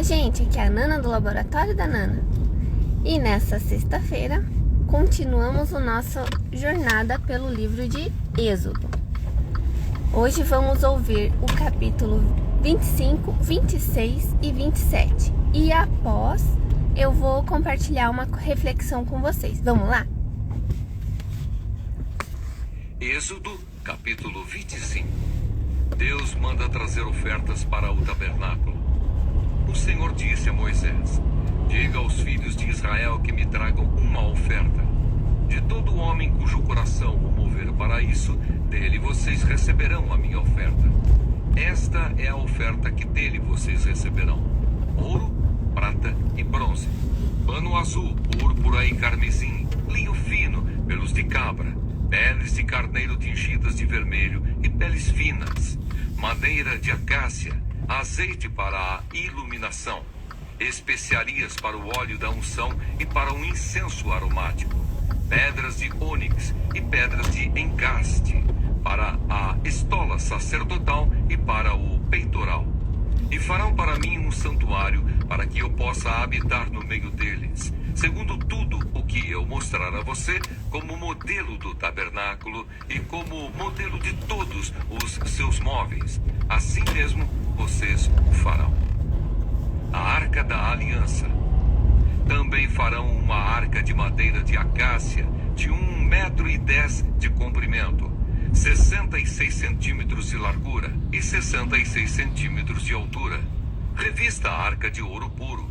gente, aqui é a Nana do Laboratório da Nana. E nessa sexta-feira, continuamos a nossa jornada pelo livro de Êxodo. Hoje vamos ouvir o capítulo 25, 26 e 27. E após, eu vou compartilhar uma reflexão com vocês. Vamos lá? Êxodo, capítulo 25. Deus manda trazer ofertas para o tabernáculo. O Senhor disse a Moisés: diga aos filhos de Israel que me tragam uma oferta. De todo homem cujo coração o mover para isso, dele vocês receberão a minha oferta. Esta é a oferta que dele vocês receberão: ouro, prata e bronze, pano azul, púrpura e carmesim, linho fino, pelos de cabra, peles de carneiro tingidas de vermelho e peles finas, madeira de acácia, azeite para a iluminação, especiarias para o óleo da unção e para um incenso aromático, pedras de ônix e pedras de engaste, para a estola sacerdotal e para o peitoral. E farão para mim um santuário para que eu possa habitar no meio deles, segundo tudo o que eu mostrar a você como modelo do tabernáculo e como modelo de todos os seus móveis. Assim mesmo vocês o farão. A Arca da Aliança. Também farão uma arca de madeira de acácia de 1,10 m de comprimento, 66 centímetros de largura e 66 centímetros de altura. Revista a arca de ouro puro.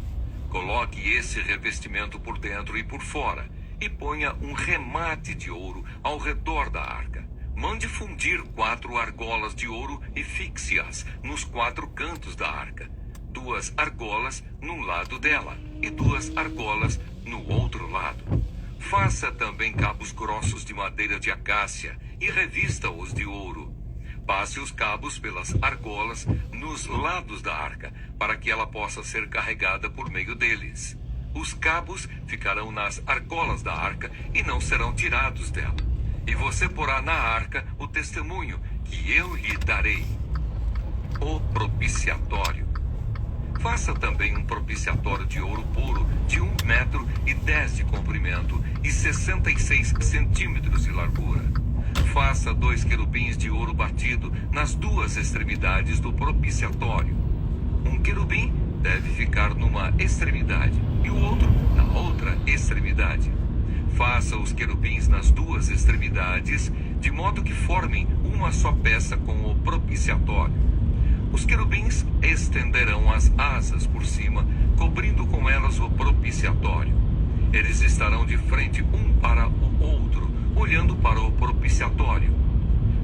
Coloque esse revestimento por dentro e por fora e ponha um remate de ouro ao redor da arca. Mande fundir 4 argolas de ouro e fixe-as nos 4 cantos da arca. 2 argolas num lado dela e 2 argolas no outro lado. Faça também cabos grossos de madeira de acácia e revista-os de ouro. Passe os cabos pelas argolas nos lados da arca, para que ela possa ser carregada por meio deles. Os cabos ficarão nas argolas da arca e não serão tirados dela. E você porá na arca o testemunho que eu lhe darei. O propiciatório. Faça também um propiciatório de ouro puro de 1,10 m de comprimento e 66 centímetros de largura. Faça 2 querubins de ouro batido nas 2 extremidades do propiciatório. Um querubim deve ficar numa extremidade e o outro na outra extremidade. Faça os querubins nas 2 extremidades, de modo que formem uma só peça com o propiciatório. Os querubins estenderão as asas por cima, cobrindo com elas o propiciatório. Eles estarão de frente um para o outro, olhando para o propiciatório.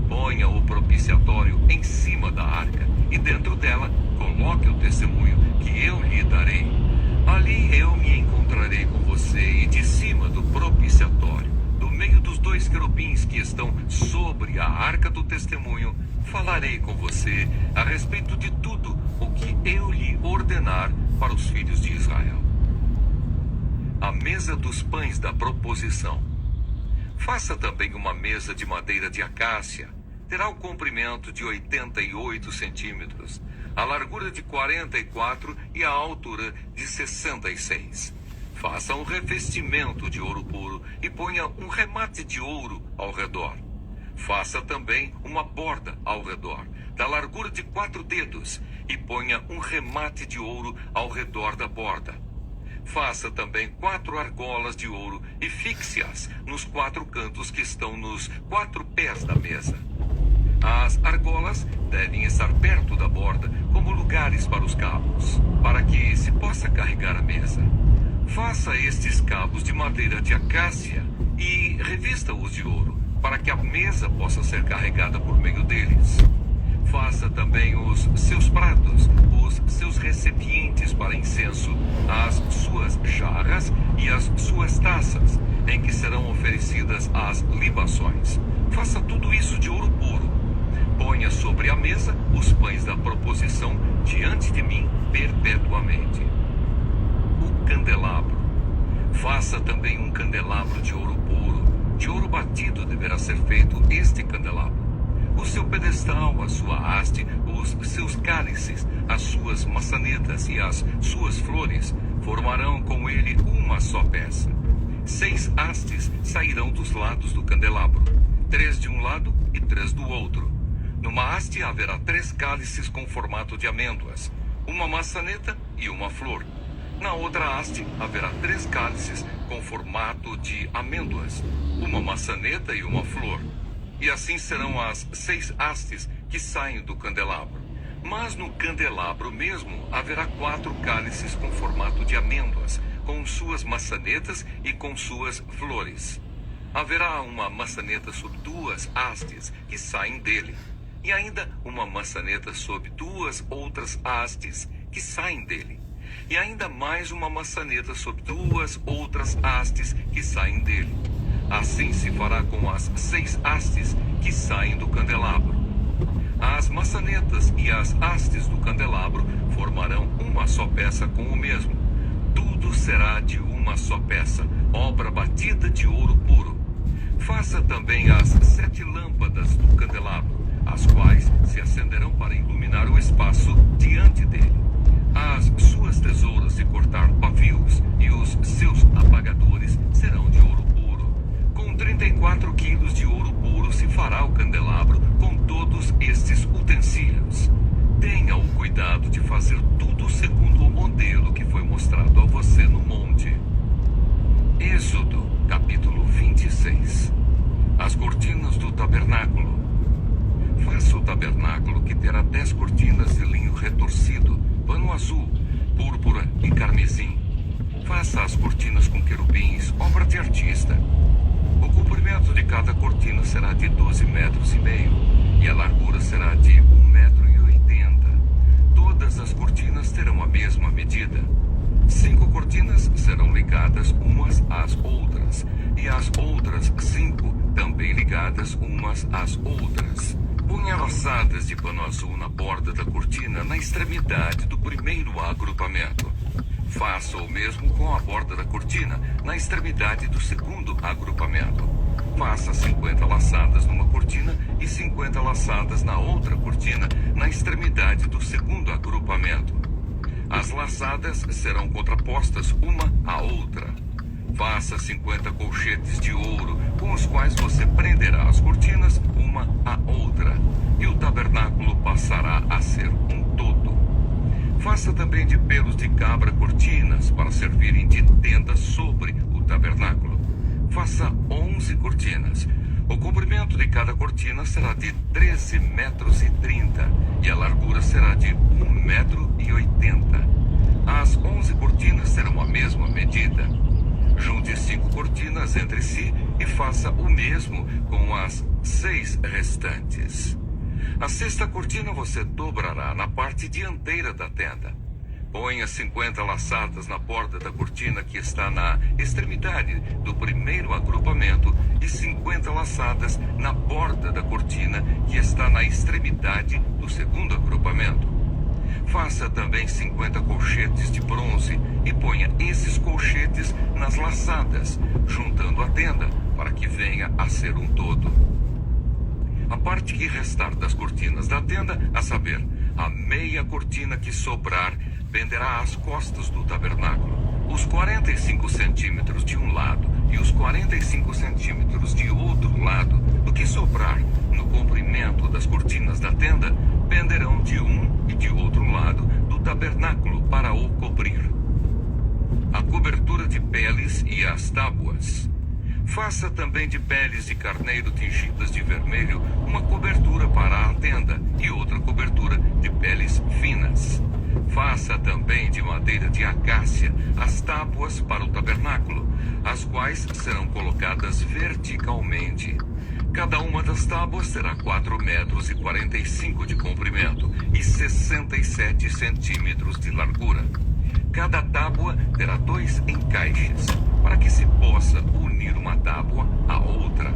Ponha o propiciatório em cima da arca e dentro dela coloque o testemunho que eu lhe darei. Ali eu me encontrarei com você e de cima do propiciatório, do meio dos 2 querubins que estão sobre a arca do testemunho, falarei com você a respeito de tudo o que eu lhe ordenar para os filhos de Israel. A mesa dos pães da proposição. Faça também uma mesa de madeira de acácia. Terá o comprimento de 88 centímetros, a largura de 44 e a altura de 66. Faça um revestimento de ouro puro e ponha um remate de ouro ao redor. Faça também uma borda ao redor, da largura de 4 dedos, e ponha um remate de ouro ao redor da borda. Faça também 4 argolas de ouro e fixe-as nos 4 cantos que estão nos 4 pés da mesa. As argolas devem estar perto da borda como lugares para os cabos, para que se possa carregar a mesa. Faça estes cabos de madeira de acácia e revista-os de ouro, para que a mesa possa ser carregada por meio deles. Faça também os seus pratos, os seus recipientes para incenso, as suas jarras e as suas taças, em que serão oferecidas as libações. Faça tudo isso de ouro puro. Ponha sobre a mesa os pães da proposição diante de mim perpetuamente. O candelabro. Faça também um candelabro de ouro puro. De ouro batido deverá ser feito este candelabro. O seu pedestal, a sua haste, os seus cálices, as suas maçanetas e as suas flores formarão com ele uma só peça. 6 hastes sairão dos lados do candelabro, 3 de um lado e 3 do outro. Numa haste haverá 3 cálices com formato de amêndoas, uma maçaneta e uma flor. Na outra haste haverá 3 cálices com formato de amêndoas, uma maçaneta e uma flor. E assim serão as 6 hastes que saem do candelabro. Mas no candelabro mesmo haverá 4 cálices com formato de amêndoas, com suas maçanetas e com suas flores. Haverá uma maçaneta sob 2 hastes que saem dele, e ainda uma maçaneta sob 2 outras hastes que saem dele, e ainda mais uma maçaneta sob 2 outras hastes que saem dele. Assim se fará com as 6 hastes que saem do candelabro. As maçanetas e as hastes do candelabro formarão uma só peça com o mesmo. Tudo será de uma só peça, obra batida de ouro puro. Faça também as 7 lâmpadas do candelabro, as quais se acenderão para iluminar o espaço diante dele. As suas tesouras de cortar pavios e os seus apagadores serão de ouro puro. Com 34 quilos de ouro puro se fará o candelabro com todos estes utensílios. Tenha o cuidado de fazer tudo segundo o modelo que foi mostrado a você no monte. Êxodo, capítulo 26. As cortinas do tabernáculo. Faça o tabernáculo, que terá 10 cortinas de linho retorcido, pano azul, púrpura e carmesim. Faça as cortinas com querubins, obra de artista. O comprimento de cada cortina será de 12,5 metros, e a largura será de 1,80 m. Todas as cortinas terão a mesma medida. 5 cortinas serão ligadas umas às outras, e as outras 5 também ligadas umas às outras. Ponha laçadas de pano azul na borda da cortina, na extremidade do primeiro agrupamento. Faça o mesmo com a borda da cortina, na extremidade do segundo agrupamento. Faça 50 laçadas numa cortina e 50 laçadas na outra cortina, na extremidade do segundo agrupamento. As laçadas serão contrapostas uma à outra. Faça 50 colchetes de ouro, com os quais você prenderá as cortinas uma à outra, e o tabernáculo passará a ser um todo. Faça também de pelos de cabra cortinas, para servirem de tenda sobre o tabernáculo. Faça 11 cortinas. O comprimento de cada cortina será de 13,30 metros, e a largura será de 1,80 m. As 11 cortinas terão a mesma medida. Junte 5 cortinas entre si e faça o mesmo com as 6 restantes. A 6ª cortina você dobrará na parte dianteira da tenda. Ponha 50 laçadas na borda da cortina que está na extremidade do primeiro agrupamento e 50 laçadas na borda da cortina que está na extremidade do segundo agrupamento. Faça também 50 colchetes de bronze e ponha esses colchetes nas laçadas, juntando a tenda, para que venha a ser um todo. A parte que restar das cortinas da tenda, a saber, a meia cortina que sobrar, penderá às costas do tabernáculo. Os 45 centímetros de um lado e os 45 centímetros de outro lado, do que sobrar no comprimento das cortinas da tenda, penderão de um e de outro lado do tabernáculo para o cobrir. A cobertura de peles e as tábuas. Faça também de peles de carneiro tingidas de vermelho uma cobertura para a tenda e outra cobertura de peles finas. Faça também de madeira de acácia as tábuas para o tabernáculo, as quais serão colocadas verticalmente. Cada uma das tábuas terá 4,45 metros de comprimento e 67 centímetros de largura. Cada tábua terá 2 encaixes, para que se possa unir uma tábua à outra.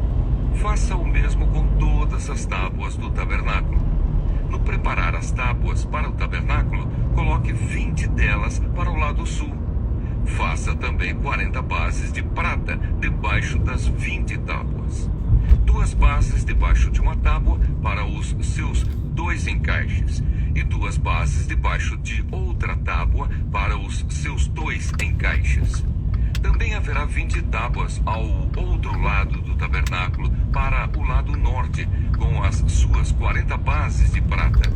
Faça o mesmo com todas as tábuas do tabernáculo. No preparar as tábuas para o tabernáculo, coloque 20 delas para o lado sul. Faça também 40 bases de prata debaixo das 20 tábuas. 2 bases de debaixo de uma tábua para os seus 2 encaixes, e 2 bases debaixo de outra tábua para os seus 2 encaixes. Também haverá 20 tábuas ao outro lado do tabernáculo, para o lado norte, com as suas 40 bases de prata.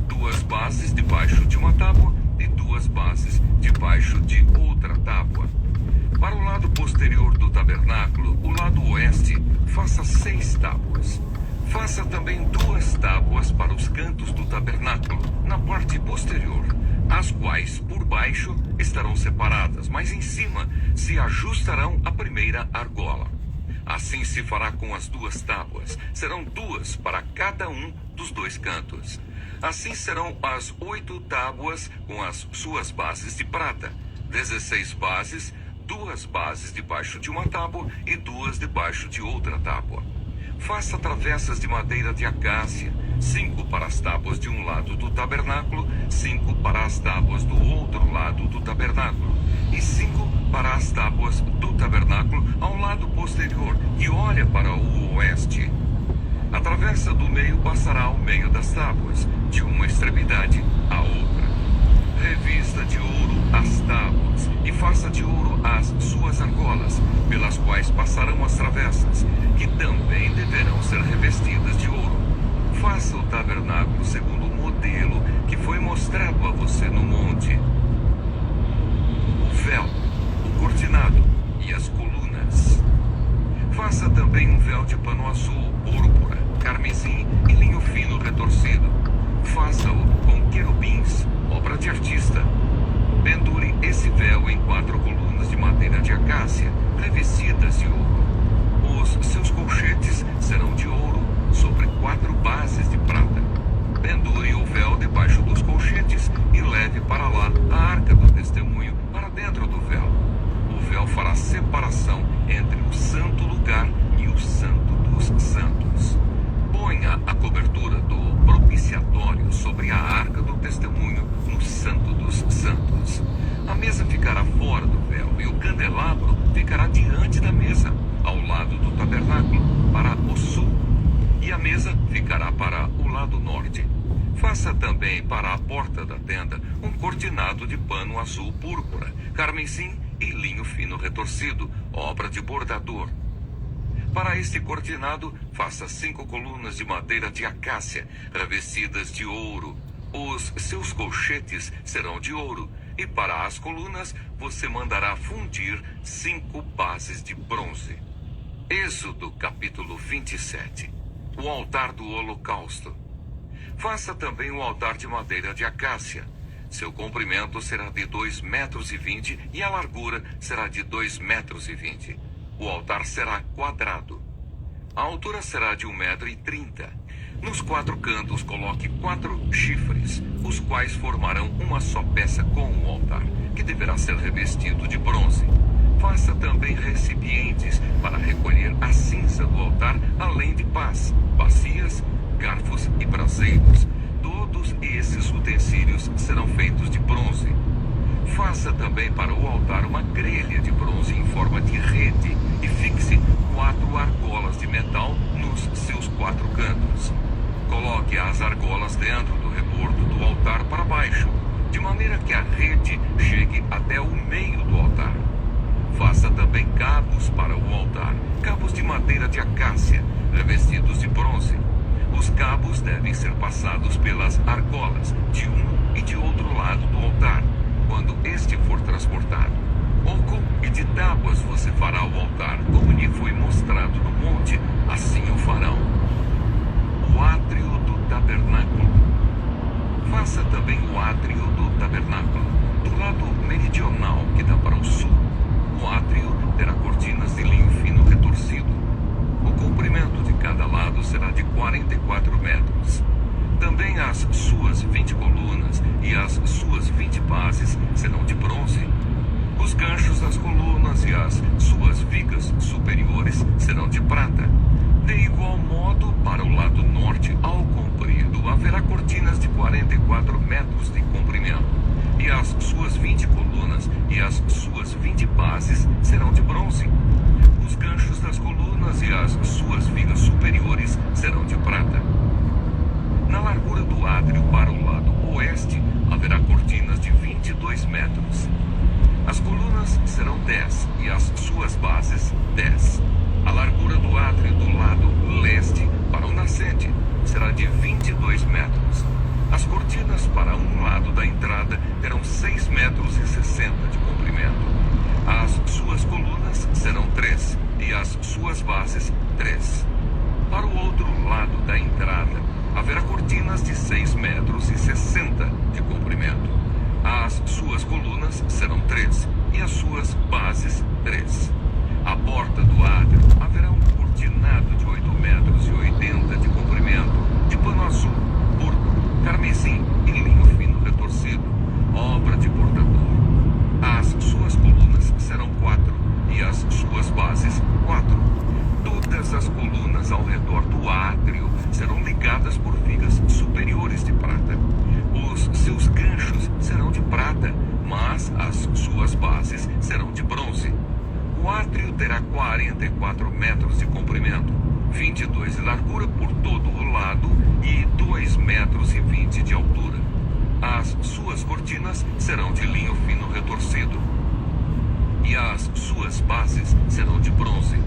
2 bases debaixo de uma tábua e 2 bases debaixo de outra tábua. Para o lado posterior do tabernáculo, o lado oeste, faça 6 tábuas. Faça também 2 tábuas para os cantos do tabernáculo, na parte posterior, as quais por baixo estarão separadas, mas em cima se ajustarão à primeira argola. Assim se fará com as 2 tábuas. Serão 2 para cada um dos 2 cantos. Assim serão as 8 tábuas com as suas bases de prata. 16 bases, 2 bases debaixo de uma tábua e 2 debaixo de outra tábua. Faça travessas de madeira de acácia, 5 para as tábuas de um lado do tabernáculo, 5 para as tábuas do outro lado do tabernáculo, e 5 para as tábuas do tabernáculo ao lado posterior, que olha para o oeste. A travessa do meio passará ao meio das tábuas, de uma extremidade à outra. Revista de ouro as tábuas, e faça de ouro as suas argolas, pelas quais passarão as travessas, que também deverão ser revestidas de ouro. Faça o tabernáculo segundo o modelo que foi mostrado a você no monte. O véu, o cortinado e as colunas. Faça também um véu de pano azul, púrpura, carmesim e linho fino retorcido. Faça-o com querubins, obra de artista. Pendure esse véu em 4 colunas de madeira de acácia, revestidas de ouro. Os seus colchetes serão de ouro, sobre 4 bases de prata. Pendure o véu debaixo dos colchetes e leve para lá a arca do testemunho para dentro do véu. O véu fará separação entre o santo lugar e o santo dos santos. Ponha a cobertura do propiciatório sobre a arca do testemunho no santo dos santos. A mesa ficará fora do véu e o candelabro ficará diante da mesa, ao lado do tabernáculo, para o sul. E a mesa ficará para o lado norte. Faça também para a porta da tenda um cortinado de pano azul púrpura, carmesim e linho fino retorcido, obra de bordador. Para este cortinado, faça 5 colunas de madeira de acácia, revestidas de ouro. Os seus colchetes serão de ouro, e para as colunas você mandará fundir 5 bases de bronze. Êxodo capítulo 27. O altar do holocausto. Faça também o altar de madeira de acácia. Seu comprimento será de 2,20 metros e a largura será de 2,20 metros. O altar será quadrado. A altura será de 1,30 m. Nos 4 cantos coloque 4 chifres, os quais formarão uma só peça com o altar, que deverá ser revestido de bronze. Faça também recipientes para recolher a cinza do altar, além de pás, bacias, garfos e braseiros. Todos esses utensílios serão feitos de bronze. Faça também para o altar uma grelha de bronze em forma de rede e fixe 4 argolas de metal nos seus 4 cantos. Coloque as argolas dentro do rebordo do altar para baixo, de maneira que a rede chegue até o meio do altar. Faça também cabos para o altar, cabos de madeira de acácia, revestidos de bronze. Os cabos devem ser passados pelas argolas, de um e de outro lado do altar, quando este for transportado. Oco e de tábuas você fará o altar, como lhe foi mostrado no monte, assim o farão. O átrio do tabernáculo. Faça também o átrio do tabernáculo, do lado meridional que dá para o sul. O átrio terá cortinas de linho fino retorcido. O comprimento de cada lado será de 44 metros. Também as suas 20 colunas e as suas 20 bases serão de bronze. Os ganchos das colunas e as suas vigas superiores serão de prata. De igual modo, para o lado norte, ao comprido, haverá cortinas de 44 metros de comprimento. E as suas 20 colunas e as suas 20 bases serão de bronze. Os ganchos das colunas e as suas vigas superiores serão 22 metros. As colunas serão 10 e as suas bases 10. A largura do átrio do lado leste para o nascente será de 22 metros. As cortinas para um lado da entrada terão 6,60 metros de comprimento. As suas colunas serão 3 e as suas bases 3. Para o outro lado da entrada haverá cortinas de 6,60 metros de comprimento. As suas colunas serão 3 e as suas bases 3. À porta do átrio haverá um cortinado de 8,80 metros de comprimento, de pano azul, púrpura, carmesim e linho fino retorcido, obra de bordador. As suas colunas serão 4 e as suas bases 4. Todas as colunas ao redor do átrio serão ligadas por vigas superiores de prata. Os seus ganchos serão de prata, mas as suas bases serão de bronze. O átrio terá 44 metros de comprimento, 22 de largura por todo o lado e 2,20 metros de altura. As suas cortinas serão de linho fino retorcido e as suas bases serão de bronze.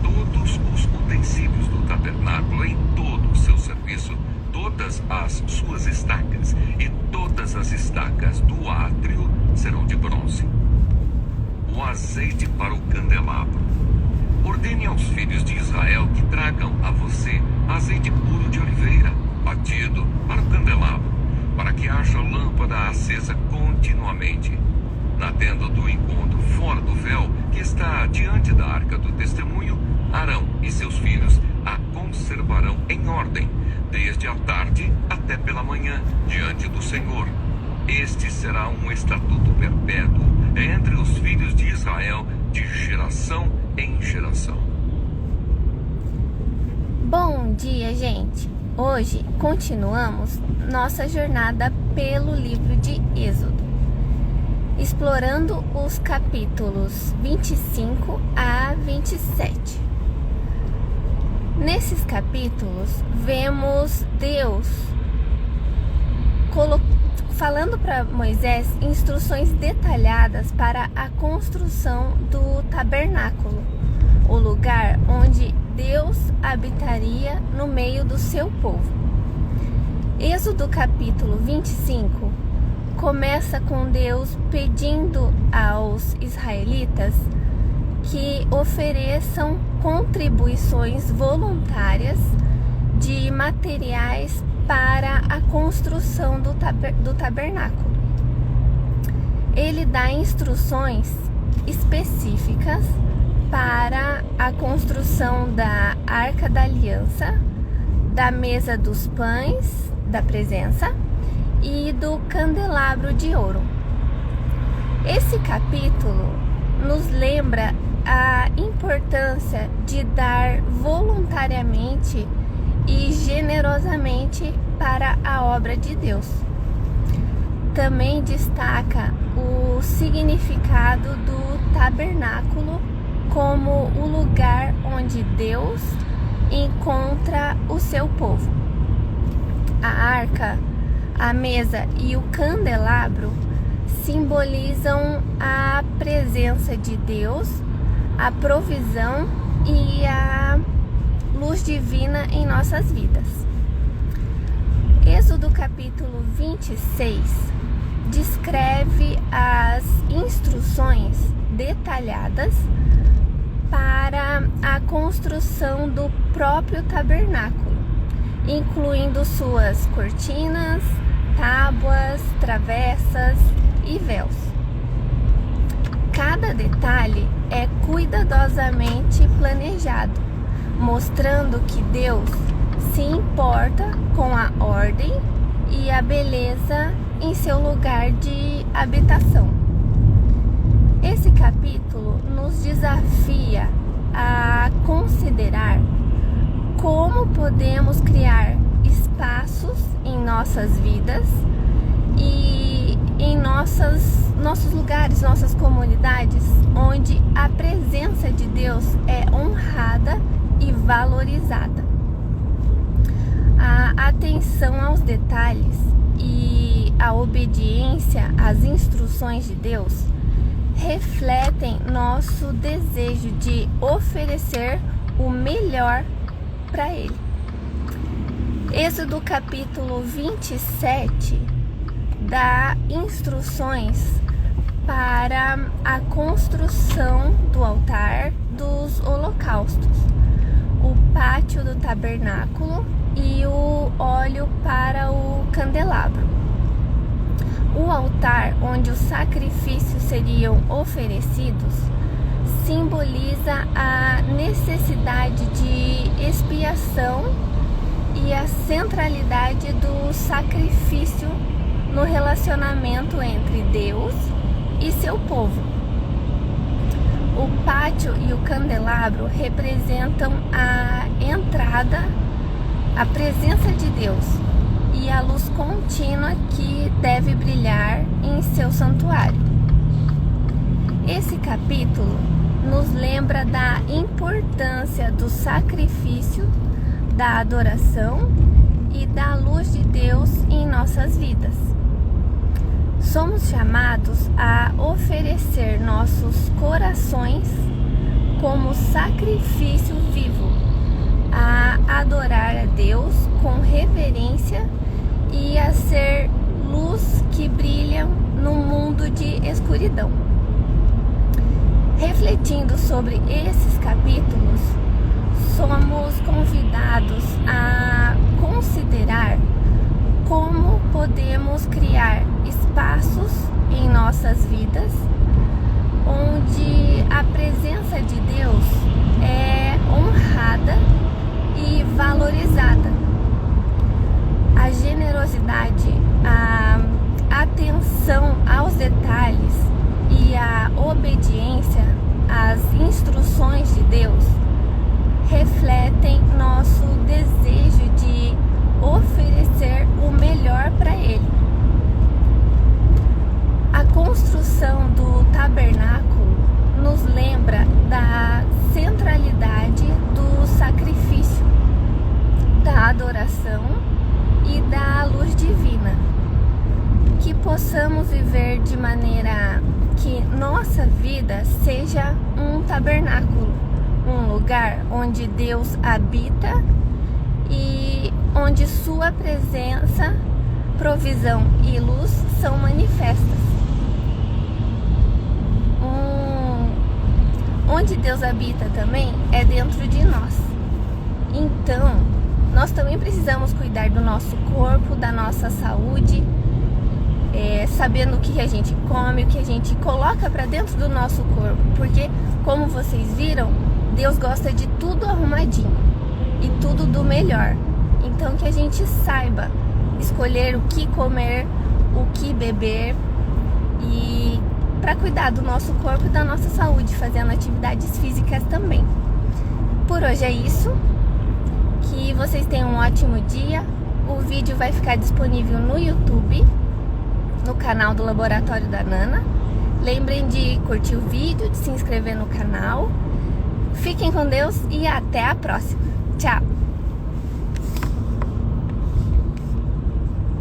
Todos os utensílios do tabernáculo em todo o seu serviço, todas as suas estacas e todas as estacas do átrio serão de bronze. O azeite para o candelabro. Ordene aos filhos de Israel que tragam a você azeite puro de oliveira, batido, para o candelabro, para que haja lâmpada acesa continuamente. Na tenda do encontro, fora do véu, que está diante da arca do testemunho, Arão e seus filhos a conservarão em ordem, desde a tarde até pela manhã, diante do Senhor. Este será um estatuto perpétuo entre os filhos de Israel, de geração em geração. Bom dia, gente! Hoje continuamos nossa jornada pelo livro de Êxodo, explorando os capítulos 25 a 27. Nesses capítulos, vemos Deus falando para Moisés instruções detalhadas para a construção do tabernáculo, o lugar onde Deus habitaria no meio do seu povo. Êxodo capítulo 25 começa com Deus pedindo aos israelitas que ofereçam contribuições voluntárias de materiais para a construção do tabernáculo. Ele dá instruções específicas para a construção da Arca da Aliança, da mesa dos pães da presença e do candelabro de ouro. Esse capítulo nos lembra a importância de dar voluntariamente e generosamente para a obra de Deus. Também destaca o significado do tabernáculo como o lugar onde Deus encontra o seu povo. A arca, a mesa e o candelabro simbolizam a presença de Deus, a provisão e a luz divina em nossas vidas. Êxodo capítulo 26 descreve as instruções detalhadas para a construção do próprio tabernáculo, incluindo suas cortinas, tábuas, travessas e véus. Cada detalhe é cuidadosamente planejado, mostrando que Deus se importa com a ordem e a beleza em seu lugar de habitação. Esse capítulo nos desafia a considerar como podemos criar espaços em nossas vidas e em nossos lugares, nossas comunidades, onde a presença de Deus é honrada e valorizada. A atenção aos detalhes e a obediência às instruções de Deus refletem nosso desejo de oferecer o melhor para Ele. Êxodo capítulo 27 dá instruções para a construção do altar dos holocaustos, o pátio do tabernáculo e o óleo para o candelabro. O altar onde os sacrifícios seriam oferecidos simboliza a necessidade de expiação e a centralidade do sacrifício no relacionamento entre Deus e seu povo. O pátio e o candelabro representam a entrada, a presença de Deus e a luz contínua que deve brilhar em seu santuário. Esse capítulo nos lembra da importância do sacrifício, da adoração e da luz de Deus em nossas vidas. Somos chamados a oferecer nossos corações como sacrifício vivo, a adorar a Deus com reverência e a ser luz que brilha num mundo de escuridão. Refletindo sobre esses capítulos, somos convidados a considerar como podemos criar espaços em nossas vidas onde a presença de Deus é honrada e valorizada. A generosidade, a atenção aos detalhes e a obediência às instruções de Deus refletem nosso desejo de oferecer o melhor para Ele. A construção do tabernáculo nos lembra da centralidade do sacrifício, da adoração e da luz divina. Que possamos viver de maneira que nossa vida seja um tabernáculo, um lugar onde Deus habita e onde sua presença, provisão e luz são manifestas. Onde Deus habita também é dentro de nós. Então, nós também precisamos cuidar do nosso corpo, da nossa saúde, sabendo o que a gente come, o que a gente coloca para dentro do nosso corpo, porque, como vocês viram, Deus gosta de tudo arrumadinho e tudo do melhor. Então, que a gente saiba escolher o que comer, o que beber e para cuidar do nosso corpo e da nossa saúde, fazendo atividades físicas também. Por hoje é isso. Que vocês tenham um ótimo dia. O vídeo vai ficar disponível no YouTube, no canal do Laboratório da Nana. Lembrem de curtir o vídeo, de se inscrever no canal. Fiquem com Deus e até a próxima. Tchau!